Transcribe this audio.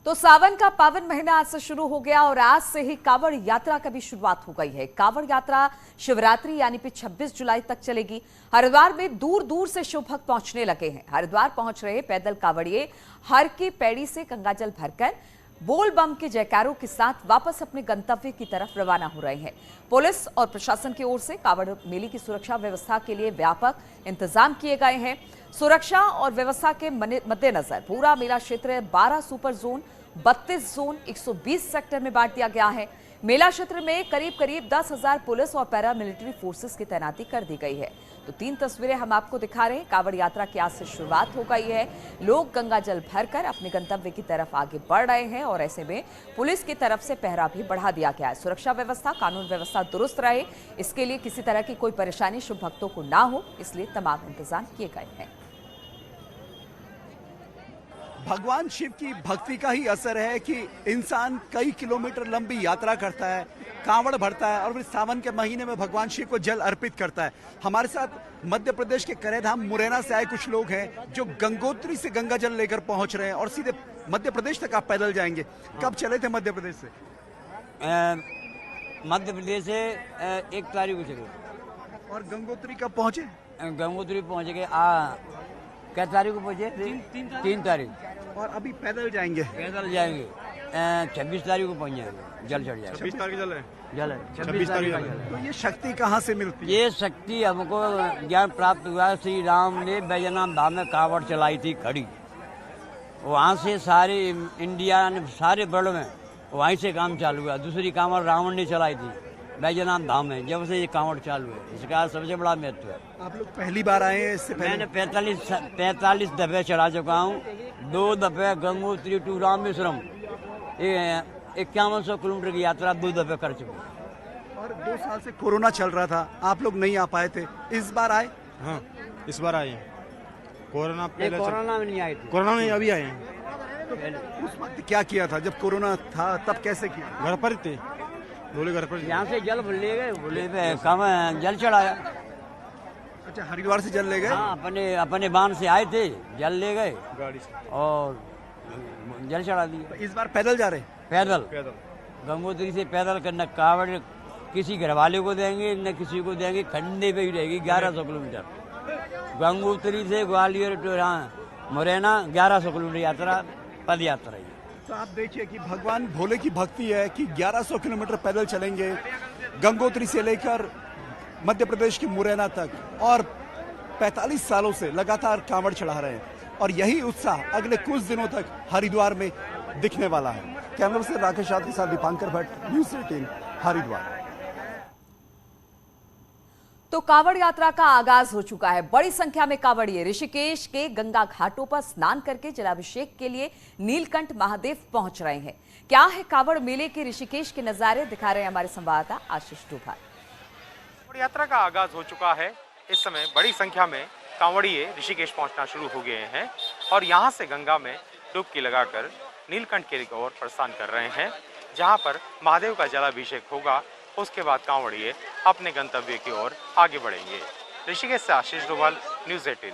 तो सावन का पावन महीना आज से शुरू हो गया और आज से ही कांवड़ यात्रा का भी शुरुआत हो गई है। कांवड़ यात्रा शिवरात्रि यानी कि 26 जुलाई तक चलेगी। हरिद्वार में दूर दूर से शिव भक्त पहुंचने लगे हैं। हरिद्वार पहुंच रहे पैदल कांवड़िए हर की पैड़ी से गंगाजल भरकर बोल बम के जयकारों के साथ वापस अपने गंतव्य की तरफ रवाना हो रहे हैं। पुलिस और प्रशासन की ओर से कांवड़ मेले की सुरक्षा व्यवस्था के लिए व्यापक इंतजाम किए गए हैं। सुरक्षा और व्यवस्था के मद्देनजर पूरा मेला क्षेत्र 12 सुपर जोन, 32 जोन, 120 सेक्टर में बांट दिया गया है। मेला क्षेत्र में करीब 10,000 पुलिस और पैरामिलिट्री फोर्सेस की तैनाती कर दी गई है। तो 3 तस्वीरें हम आपको दिखा रहे हैं। कांवड़ यात्रा की आज से शुरुआत हो गई है। लोग गंगा जल भरकर अपने गंतव्य की तरफ आगे बढ़ रहे हैं और ऐसे में पुलिस की तरफ से पहरा भी बढ़ा दिया गया है। सुरक्षा व्यवस्था, कानून व्यवस्था दुरुस्त रहे, इसके लिए किसी तरह की कोई परेशानी शुभ भक्तों को ना हो, इसलिए तमाम इंतजाम किए गए हैं। भगवान शिव की भक्ति का ही असर है कि इंसान कई किलोमीटर लंबी यात्रा करता है, कांवड़ भरता है और फिर सावन के महीने में भगवान शिव को जल अर्पित करता है। हमारे साथ मध्य प्रदेश के करेधाम मुरैना से आए कुछ लोग हैं जो गंगोत्री से गंगा जल लेकर पहुंच रहे हैं और सीधे मध्य प्रदेश तक आप पैदल जाएंगे। कब चले थे मध्य प्रदेश से? मध्य प्रदेश से 1 तारीख को चले। और गंगोत्री कब पहुंचे? गंगोत्री पहुंच गए क्या तारीख को पहुंचे? 3 तारीख। और अभी पैदल जाएंगे? पैदल जाएंगे 26 तारीख को पहुंच जाएंगे, जल चढ़ जाएगा। 26 तारीख जल है? जल है 26 तारीख का जल है। तो ये शक्ति कहाँ से मिलती है? ये शक्ति हमको ज्ञान प्राप्त हुआ। श्री राम ने बैजनाथ धाम में कांवड़ चलाई थी खड़ी, वहाँ से सारे इंडिया ने सारे वर्ल्ड में वहीं से काम चालू हुआ। दूसरी कांवड़ रावण ने चलाई थी बैजनाथ धाम में, जब से ये कांवड़ चालू है। इसका सबसे बड़ा महत्व है। आप लोग पहली बार आए हैं? इससे पहले मैंने 45 दफे चढ़ा चुका हूँ। 2 दफे गंगोत्री टू रामेश्वरम 5100 किलोमीटर की यात्रा 2 दफे कर चुका हूँ। और 2 साल से कोरोना चल रहा था, आप लोग नहीं आ पाए थे, इस बार आए? हाँ, इस बार आए हैं। कोरोना पहले कोरोना में नहीं आए थे। कोरोना में अभी आए हैं। तो उस वक्त क्या किया था जब कोरोना था, तब कैसे किया? घर पर ही थे, बोले घर पर। यहाँ से जल ले गए, बोले कम जल चढ़ाया। अच्छा, हरिद्वार से जल ले गए? हाँ, अपने बांध से आए थे, जल ले गए गाड़ी से और जल चढ़ा दिया। तो इस बार पैदल जा रहे हैं? पैदल गंगोत्री से पैदल करना। कांवड़ किसी घर वाले को देंगे न किसी को देंगे, खंडे पे ही रहेगी 1100 किलोमीटर। गंगोत्री से ग्वालियर टू मुरैना 1100 किलोमीटर यात्रा, पद यात्रा है। तो आप देखिए कि भगवान भोले की भक्ति है कि 1100 किलोमीटर पैदल चलेंगे गंगोत्री से लेकर मध्य प्रदेश की मुरैना तक, और 45 सालों से लगातार कांवड़ चढ़ा रहे हैं और यही उत्साह अगले कुछ दिनों तक हरिद्वार में दिखने वाला है। कैमरा से राकेश यादव के साथ दीपांकर भट्ट, न्यूज़ 18 हरिद्वार। तो कांवड़ यात्रा का आगाज हो चुका है। बड़ी संख्या में कांवड़िए ऋषिकेश के गंगा घाटों पर स्नान करके जलाभिषेक के लिए नीलकंठ महादेव पहुंच रहे हैं। क्या है कांवड़ मेले के ऋषिकेश के नजारे, दिखा रहे हैं हमारे संवाददाता आशीष डोभाल। कांवड़ यात्रा का आगाज हो चुका है। इस समय बड़ी संख्या में कांवड़िए ऋषिकेश पहुंचना शुरू हो गए हैं और यहां से गंगा में डुबकी लगाकर नीलकंठ की ओर प्रस्थान कर रहे हैं, जहां पर महादेव का जलाभिषेक होगा। उसके बाद कांवड़िए अपने गंतव्य की ओर आगे बढ़ेंगे। ऋषिकेश से आशीष डोभाल, न्यूज़ 18।